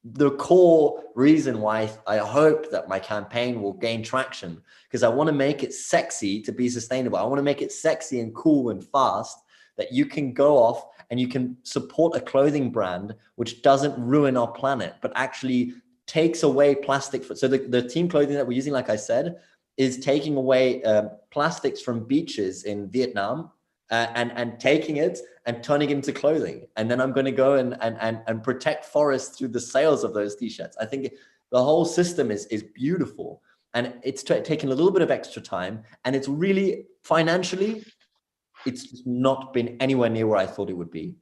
the core reason why I hope that my campaign will gain traction, because I want to make it sexy to be sustainable. I want to make it sexy and cool and fast that you can go off and you can support a clothing brand which doesn't ruin our planet, but actually takes away plastic. So the team clothing that we're using, like I said, is taking away plastics from beaches in Vietnam, and taking it and turning it into clothing. And then I'm going to go and protect forests through the sales of those t-shirts. I think the whole system is beautiful, and it's taken a little bit of extra time, and it's really financially, it's just not been anywhere near where I thought it would be.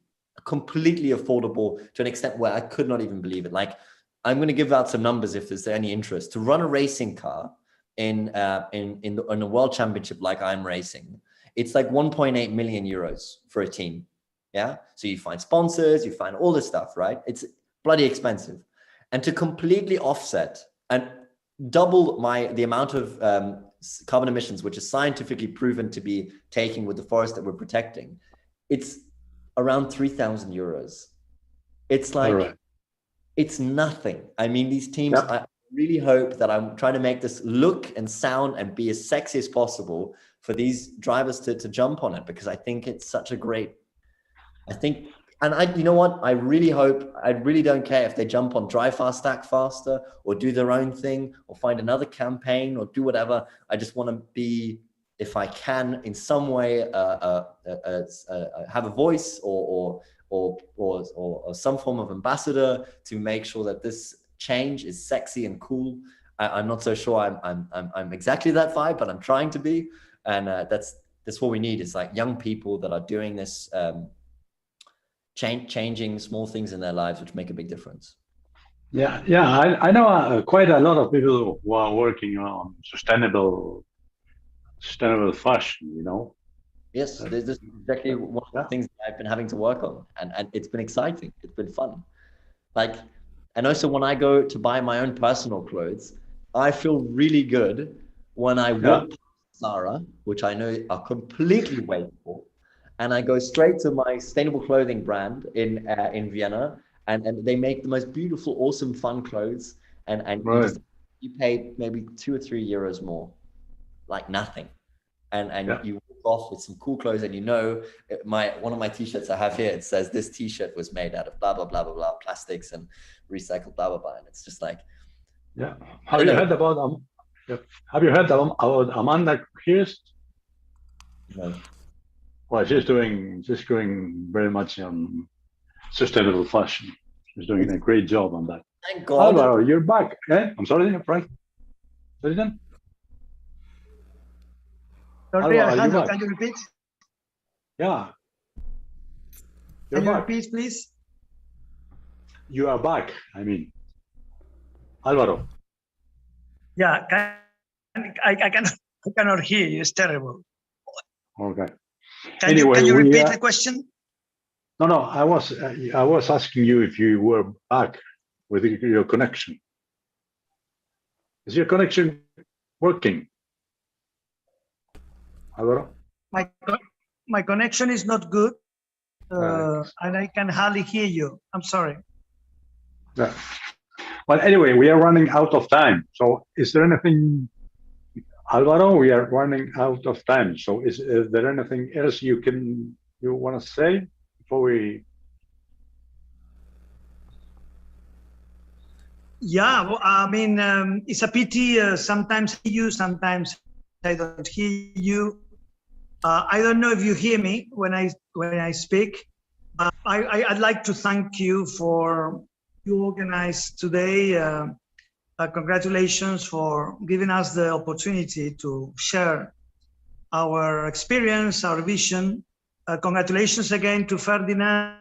Completely affordable to an extent where I could not even believe it. Like, I'm going to give out some numbers if there's any interest. To run a racing car in a world championship like I'm racing, it's like 1.8 million euros for a team. Yeah. So you find sponsors, you find all this stuff, right? It's bloody expensive. And to completely offset and double the amount of carbon emissions, which is scientifically proven to be taking with the forest that we're protecting, it's around 3,000 euros. It's like, All right. it's nothing. I mean, these teams, Yep. I really hope that I'm trying to make this look and sound and be as sexy as possible for these drivers to jump on it, because I think it's such a great, you know what? I really hope, I really don't care if they jump on Drive Fast, Stack Faster, or do their own thing, or find another campaign, or do whatever. I just want to be, if I can, in some way, have a voice or some form of ambassador to make sure that this change is sexy and cool. I'm not so sure I'm exactly that vibe, but I'm trying to be, and that's what we need. Is like young people that are doing this. Changing small things in their lives, which make a big difference. Yeah, I know quite a lot of people who are working on sustainable fashion. Yes, this is exactly one of the things that I've been having to work on, and it's been exciting. It's been fun. Like, and also when I go to buy my own personal clothes, I feel really good when I walk past Zara, which I know are completely wasteful, and I go straight to my sustainable clothing brand in Vienna, and they make the most beautiful, awesome, fun clothes, and Right. you pay maybe 2 or 3 euros more, like nothing, and you walk off with some cool clothes, and one of my t-shirts I have here, it says this t-shirt was made out of blah blah blah blah blah plastics and recycled blah blah blah, and it's just like, Yeah. Have you heard about Amanda Kirst? No. Well, she's going very much on sustainable fashion. She's doing a great job on that. Thank God. Alvaro, you're back. I'm sorry, Frank. President? Sorry, Alvaro, Alejandro, can you repeat? Yeah. Can you repeat, please? You are back, I mean. Alvaro. Yeah, I cannot hear you. It's terrible. Okay. Can you repeat the question? No. I was asking you if you were back with your connection. Is your connection working, Alvaro? My connection is not good, and I can hardly hear you. I'm sorry. Yeah. Well, anyway, we are running out of time. So is there anything, Alvaro, we are running out of time. So is there anything else you want to say before we? Yeah, well, I mean, it's a pity. Sometimes I hear you, sometimes I don't hear you. I don't know if you hear me when I speak. I'd like to thank you for you organized today. Congratulations for giving us the opportunity to share our experience, our vision. Congratulations again to Ferdinand.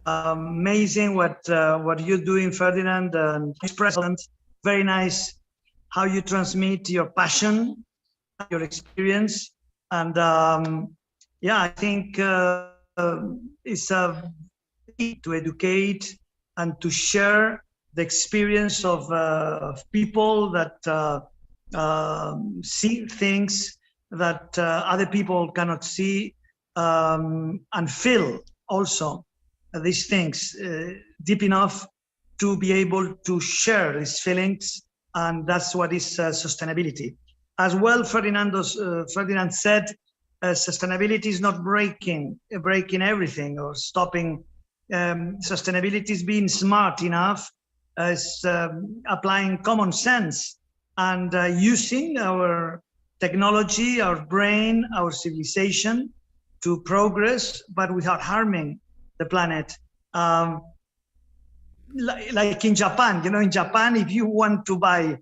Amazing what you're doing, Ferdinand, and Vice President. Very nice how you transmit your passion, your experience, and I think it's a to educate and to share the experience of people that see things that other people cannot see, and feel also these things deep enough to be able to share these feelings, and that's what is sustainability. As well, Ferdinand said, sustainability is not breaking everything or stopping. Sustainability is being smart enough, as applying common sense and using our technology, our brain, our civilization to progress, but without harming the planet. Like in Japan, in Japan, if you want to buy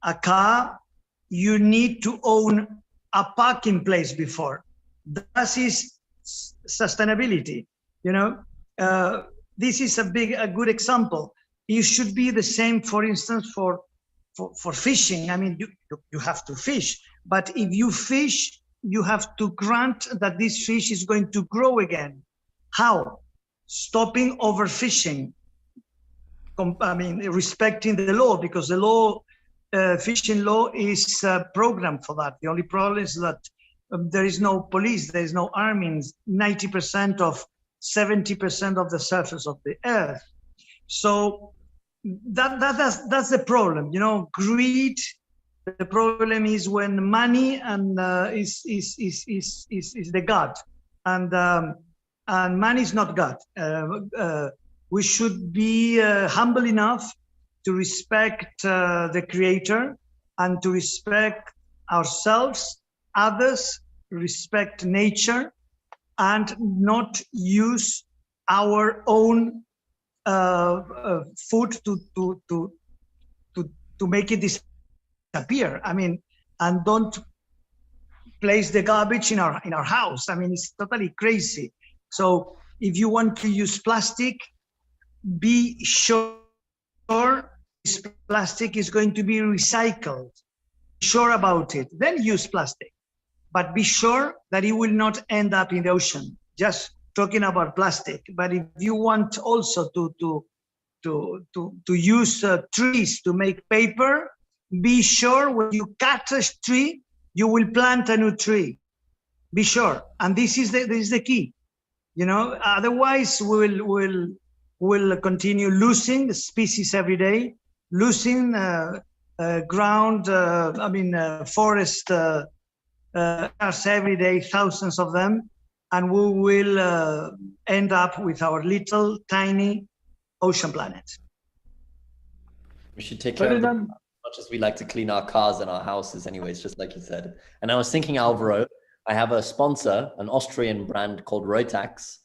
a car, you need to own a parking place before. That is sustainability. This is a good example. It should be the same, for instance, for fishing. I mean, you have to fish, but if you fish, you have to grant that this fish is going to grow again. How? Stopping overfishing. I mean, respecting the law, because the law, fishing law, is programmed for that. The only problem is that there is no police, there is no army, 90% of 70% of the surface of the earth. So that's the problem, you know, greed. The problem is when money and is the God, and money is not God. We should be humble enough to respect the Creator and to respect ourselves, others, respect nature, and not use our own food to make it disappear. I mean, and don't place the garbage in our house. I mean, it's totally crazy. So if you want to use plastic, be sure this plastic is going to be recycled. Be sure about it. Then use plastic, but be sure that it will not end up in the ocean. Just talking about plastic. But if you want also to use trees to make paper, be sure when you cut a tree, you will plant a new tree. Be sure, and this is the key. You know, otherwise we'll continue losing species every day, losing ground. Forest every day, thousands of them, and we will end up with our little tiny ocean planet. We should take care of them as much as we like to clean our cars and our houses anyways, just like you said. And I was thinking, Alvaro, I have a sponsor, an Austrian brand called Rotax.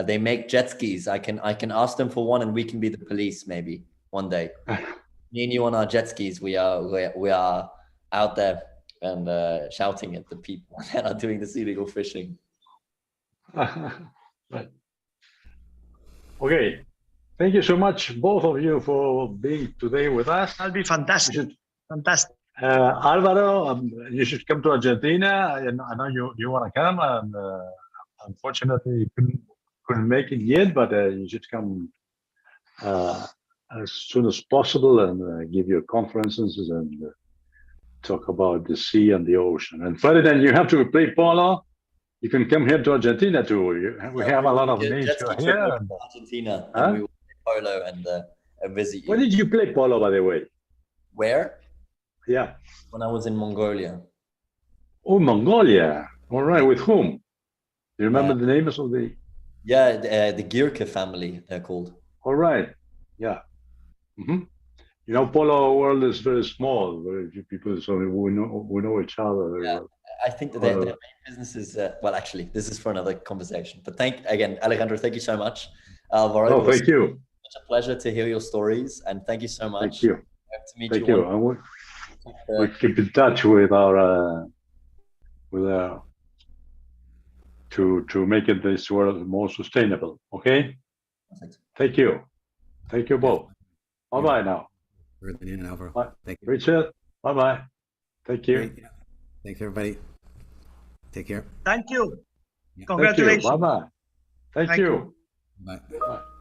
They make jet skis. I can ask them for one, and we can be the police maybe one day. Me and you on our jet skis, we are out there and shouting at the people that are doing this illegal fishing. Right. Okay. Thank you so much, both of you, for being today with us. That'll be fantastic. Fantastic. Alvaro, you should come to Argentina. I know you want to come, and unfortunately you couldn't make it yet, but you should come as soon as possible and give your conferences and talk about the sea and the ocean. And Ferdinand, you have to play polo. You can come here to Argentina too. We have a lot of nature here. Argentina, and we will play polo and visit you. Where did you play polo, by the way? Where? Yeah. When I was in Mongolia. Oh, Mongolia. All right. With whom? Do you remember the names of the? Yeah, the Gierke family, they're called. All right. Yeah. Mm-hmm. You know, polo world is very small. Very few people, so we know each other very well. I think that their main business is, well, actually, this is for another conversation. But again, Alejandro, thank you so much. Alvaro, thank you. Such a pleasure to hear your stories, and thank you so much. Thank you. To meet thank you. We keep in touch with our to make it this world more sustainable. Okay. Perfect. Thank you. Thank you both. Bye bye now. Ferdinand and Alvaro. Bye. Thank you. Richard. Bye bye. Thank you. Great. Thanks, everybody. Take care. Thank you. Yeah. Congratulations. Bye bye. Thank you. Bye. Bye.